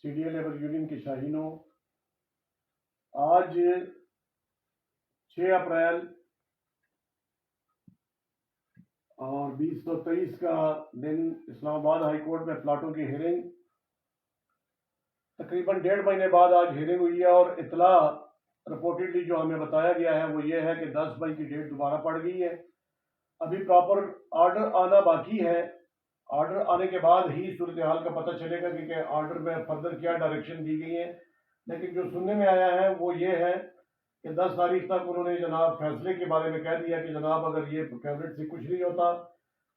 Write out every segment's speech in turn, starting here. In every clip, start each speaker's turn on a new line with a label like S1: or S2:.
S1: C D A labour union کے شاہینوں، آج 6 اپریل اور 2023 کا دن اسلام آباد ہائی کورٹ میں پلاٹوں کی ہیئرنگ تقریباً 1.5 مہینے بعد آج ہیئرنگ ہوئی ہے، اور اطلاع رپورٹڈلی جو ہمیں بتایا گیا ہے وہ یہ ہے کہ 10 مئی کی ڈیٹ دوبارہ پڑ گئی ہے۔ ابھی پراپر آرڈر آنا باقی ہے، آرڈر آنے کے بعد ہی صورتحال کا پتہ چلے گا کہ آرڈر میں فردر کیا ڈائریکشن دی گئی ہے، لیکن جو سننے میں آیا ہے وہ یہ ہے کہ 10 تاریخ تک انہوں نے جناب فیصلے کے بارے میں کہہ دیا کہ جناب اگر یہ کیبنٹ سے کچھ نہیں ہوتا،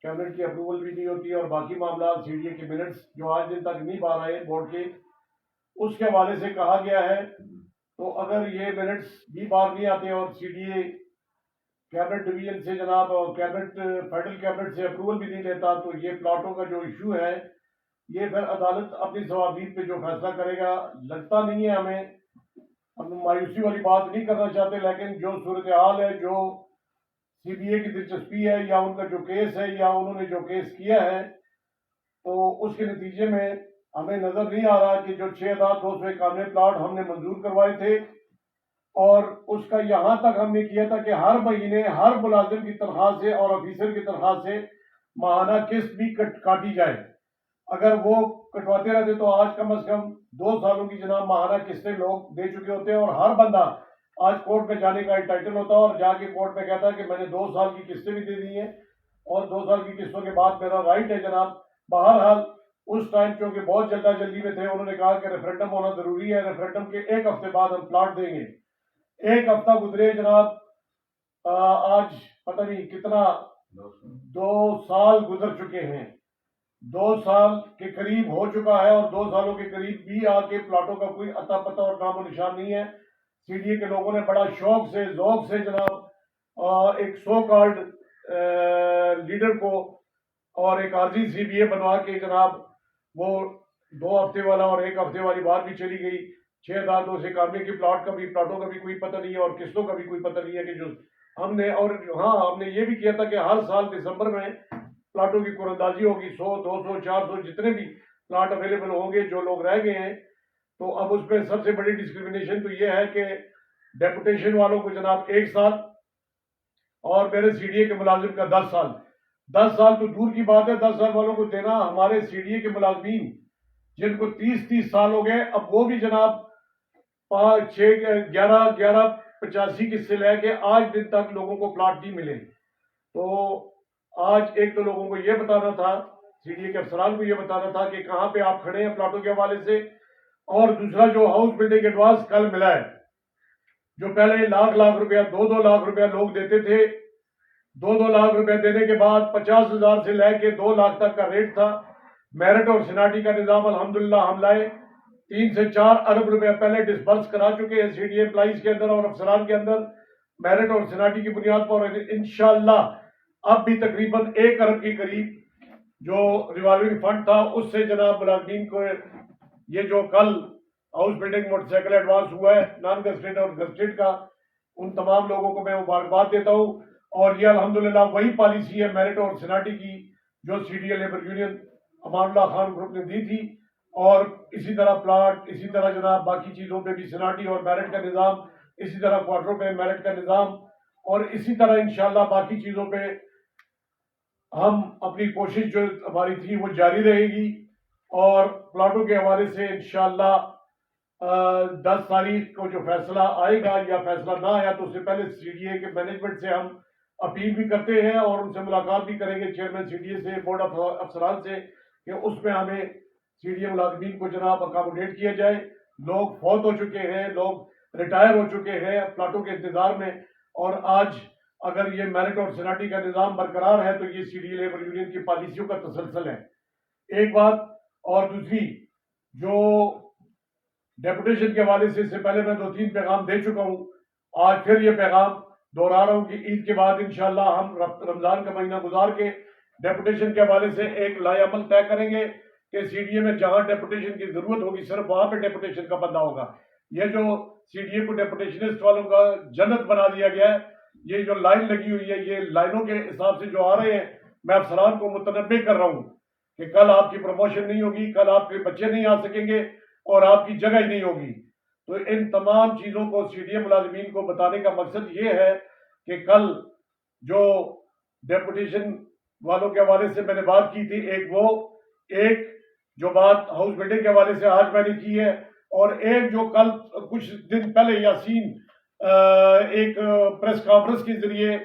S1: کیبنٹ کی اپروول بھی نہیں ہوتی، اور باقی معاملات سی ڈی اے کے منٹس جو آج دن تک نہیں باہر آئے بورڈ کے، اس کے حوالے سے کہا گیا ہے، تو اگر یہ منٹس بھی باہر نہیں آتے اور C D A cabinet division سے جناب کیبنٹ فیڈرل کیبنٹ سے اپروول بھی نہیں لیتا، تو یہ پلاٹوں کا جو ایشو ہے یہ پھر عدالت اپنی ثوابین پہ جو فیصلہ کرے گا لگتا نہیں ہے ہمیں۔ ہم مایوسی والی بات نہیں کرنا چاہتے، لیکن جو صورتحال ہے، جو سی بی اے کی دلچسپی ہے یا ان کا جو کیس ہے یا انہوں نے جو کیس کیا ہے، تو اس کے نتیجے میں ہمیں نظر نہیں آ رہا کہ جو 6,291 پلاٹ ہم نے منظور کروائے تھے، اور اس کا یہاں تک ہم نے کیا تھا کہ ہر مہینے ہر ملازم کی تنخواہ سے اور آفیسر کی تنخواہ سے ماہانہ قسط بھی کاٹی جائے، اگر وہ کٹواتے رہتے تو آج کم از کم 2 سالوں کی جناب ماہانہ قسطیں لوگ دے چکے ہوتے ہیں، اور ہر بندہ آج کورٹ میں جانے کا انٹائٹل ہوتا ہے اور جا کے کورٹ میں کہتا ہے کہ میں نے 2 سال کی قسطیں بھی دے دی ہیں، اور 2 سال کی قسطوں کے بعد میرا رائٹ ہے جناب۔ بہرحال اس ٹائم چونکہ بہت جلدی میں تھے، انہوں نے کہا کہ ریفرینڈم ہونا ضروری ہے، ریفرینڈم کے 1 ہفتے بعد ہم پلاٹ دیں گے۔ 1 ہفتہ گزرے جناب، آج پتہ نہیں کتنا 2 سال گزر چکے ہیں، 2 سال کے قریب ہو چکا ہے، اور 2 سالوں کے قریب بھی آ کے پلاٹوں کا کوئی اتا پتہ اور نام و نشان نہیں ہے۔ سی ڈی اے کے لوگوں نے بڑا شوق سے ذوق سے جناب ایک سو کالڈ لیڈر کو اور ایک عارضی سی بی اے بنوا کے جناب وہ 2 ہفتے والا اور 1 ہفتے والی بات بھی چلی گئی۔ 6,291 کی پلاٹوں کا بھی کوئی پتہ نہیں ہے، اور قسطوں کا بھی کوئی پتہ نہیں ہے کہ جو ہم نے، اور ہاں ہم نے یہ بھی کیا تھا کہ ہر سال دسمبر میں پلاٹوں کی قراردادی ہوگی، 100 200 400 جتنے بھی پلاٹ اویلیبل ہوں گے جو لوگ رہ گئے ہیں۔ تو اب اس پہ سب سے بڑی ڈسکریمنیشن تو یہ ہے کہ ڈیپوٹیشن والوں کو جناب 1 سال، اور میرے سی ڈی اے کے ملازم کا 10 سال۔ 10 سال تو دور کی بات ہے، 10 سال والوں کو دینا، ہمارے سی ڈی اے کے ملازمین جن کو 30 سال ہو گئے، اب وہ بھی جناب 5 6 11 85 قسطیں لے کے آج دن تک لوگوں کو پلاٹ نہیں ملے۔ تو آج ایک تو لوگوں کو یہ بتانا تھا، سی ڈی اے کے افسران کو یہ بتانا تھا کہ کہاں پہ آپ کھڑے ہیں پلاٹوں کے حوالے سے، اور دوسرا جو ہاؤس بلڈنگ ایڈوانس کل ملا ہے، جو پہلے لاکھ روپیہ 2 لاکھ روپیہ لوگ دیتے تھے، 2 لاکھ روپیہ دینے کے بعد 50,000 سے لے کے 2 لاکھ تک کا ریٹ تھا۔ میرٹ اور سیناٹی کا نظام الحمدللہ ہم لائے، 3 سے 4 ارب روپیہ پہلے ڈسبرس کرا چکے ہیں سی ڈی اے امپلائیز کے اندر اور افسران کے اندر میرٹ اور سیناٹی کی بنیاد پر، اور انشاءاللہ اب بھی تقریباً 1 ارب کے قریب جو ریوالونگ فنڈ تھا اس سے جناب ملازمین کو یہ جو کل house building motor cycle advance ہوا ہے نان گزٹیڈ اور گزٹیڈ کا، ان تمام لوگوں کو میں مبارکباد دیتا ہوں، اور یہ الحمدللہ وہی پالیسی ہے میرٹ اور سیناٹی کی جو C D A labour union Aman Ullah Khan group نے دی تھی، اور اسی طرح پلاٹ، اسی طرح جناب باقی چیزوں پہ بھی سیناٹی اور میرٹ کا نظام، اسی طرح کوارٹروں پہ میرٹ کا نظام، اور اسی طرح انشاءاللہ باقی چیزوں پہ ہم اپنی کوشش جو ہماری تھی وہ جاری رہے گی، اور پلاٹوں کے حوالے سے انشاءاللہ 10 تاریخ کو جو فیصلہ آئے گا یا فیصلہ نہ آیا تو اس سے پہلے سی ڈی اے کے مینجمنٹ سے ہم اپیل بھی کرتے ہیں اور ان سے ملاقات بھی کریں گے، چیئرمین سی ڈی اے سے، بورڈ افسران سے، کہ اس میں ہمیں سی ڈی اے ملازمین کو جناب اکاموڈیٹ کیا جائے۔ لوگ فوت ہو چکے ہیں، لوگ ریٹائر ہو چکے ہیں پلاٹوں کے انتظار میں، اور آج اگر یہ میرٹ اور سیناٹی کا نظام برقرار ہے تو یہ C D A labour union کی پالیسیوں کا تسلسل ہے، ایک بات۔ اور دوسری جو ڈیپوٹیشن کے حوالے سے، اس سے پہلے میں 2-3 پیغام دے چکا ہوں، آج پھر یہ پیغام دہرا رہا ہوں کہ عید کے بعد انشاءاللہ ہم رمضان کا مہینہ گزار کے ڈیپوٹیشن کے حوالے سے ایک لائحہ عمل طے کریں گے کہ سی ڈی اے میں جہاں ڈیپوٹیشن کی ضرورت ہوگی صرف وہاں پہ ڈیپوٹیشن کا بندہ ہوگا۔ یہ جو سی ڈی اے کو ڈیپوٹیشنسٹ والوں کا جنت بنا دیا گیا ہے، یہ جو لائن لگی ہوئی ہے، یہ لائنوں کے حساب سے جو آ رہے ہیں، میں افسران کو متنبہ کر رہا ہوں کہ کل آپ کی پروموشن نہیں ہوگی، کل آپ کے بچے نہیں آ سکیں گے، اور آپ کی جگہ ہی نہیں ہوگی. تو ان تمام چیزوں کو سی ڈی اے ملازمین کو بتانے کا مقصد یہ ہے کہ کل جو ڈیپوٹیشن والوں کے حوالے سے میں نے بات کی تھی، ایک جو بات ہاؤس بلڈنگ کے حوالے سے آج میں نے کی ہے، اور ایک جو کل کچھ دن پہلے یاسین ایک پریس کانفرنس کے ذریعے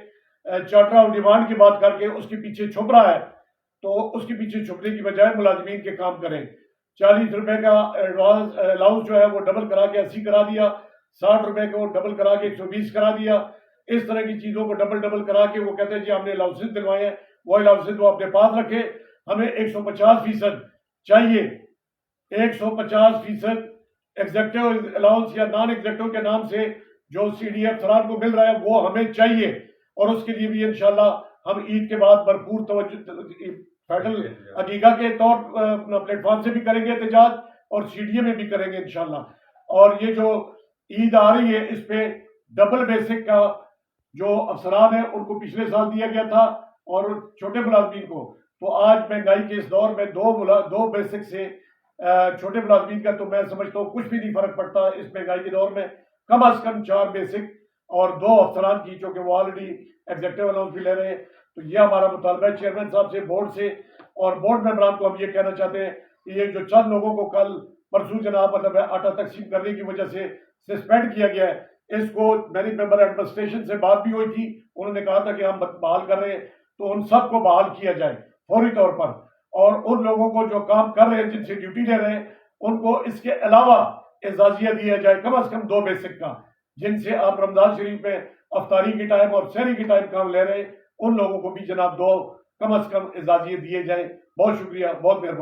S1: چارٹر آف ڈیمانڈ کی بات کر کے اس کے پیچھے چھپ رہا ہے. تو اس کے پیچھے چھپنے کی بجائے ملازمین کے کام کریں. 40 روپے کا ایڈوانس الاؤنس جو ہے وہ ڈبل کرا کے 80 کرا دیا، 60 روپے کو ڈبل کرا کے 120 کرا دیا. اس طرح کی چیزوں کو ڈبل کرا کے وہ کہتے ہیں جی ہم نے الاؤنسز دلوائے ہیں. وہ الاؤنسز وہ اپنے پاس رکھے. ہمیں 150% چاہیے، 150% ایگزیکٹو الاؤنس یا نان ایگزیکٹو کے نام سے جو سی ڈی ایف افراد کو مل رہا ہے وہ ہمیں چاہیے. اور اس کے لیے بھی انشاءاللہ ہم عید کے بعد بھرپور توجہ فیڈرل عقیقہ کے طور پلیٹ فارم سے بھی کریں گے احتجاج، اور سی ڈی اے میں بھی کریں گے انشاءاللہ. اور یہ جو عید آ رہی ہے اس پہ ڈبل بیسک کا جو افسران ہیں ان کو پچھلے سال دیا گیا تھا اور چھوٹے ملازمین کو، تو آج مہنگائی کے اس دور میں دو بیسک سے چھوٹے ملازمین کا تو میں سمجھتا ہوں کچھ بھی نہیں فرق پڑتا اس مہنگائی کے دور میں. کم از کم 4 بیسک اور 2 افسران کی، چونکہ وہ آلریڈی ایگزیکٹو الاؤنس بھی لے رہے ہیں. تو یہ ہمارا مطالبہ ہے چیئرمین صاحب سے، بورڈ سے، اور بورڈ ممبران کو ہم یہ کہنا چاہتے ہیں کہ یہ جو چند لوگوں کو کل پرسوں جناب آٹا تقسیم کرنے کی وجہ سے سسپینڈ کیا گیا ہے، اس کو میری ممبر ایڈمنسٹریشن سے بات بھی ہوئی تھی، انہوں نے کہا تھا کہ ہم بحال کر رہے ہیں. تو ان سب کو بحال کیا جائے فوری طور پر، اور ان لوگوں کو جو کام کر رہے ہیں جن سے ڈیوٹی لے رہے ہیں ان کو اس کے علاوہ اعزازیہ دیا جائے کم از کم 2 بیسک کا، جن سے آپ رمضان شریف میں افطاری کے ٹائم اور سحری کے ٹائم کام لے رہے ہیں ان لوگوں کو بھی جناب 2 کم از کم اعزازیے دیے جائیں. بہت شکریہ، بہت مہربانی.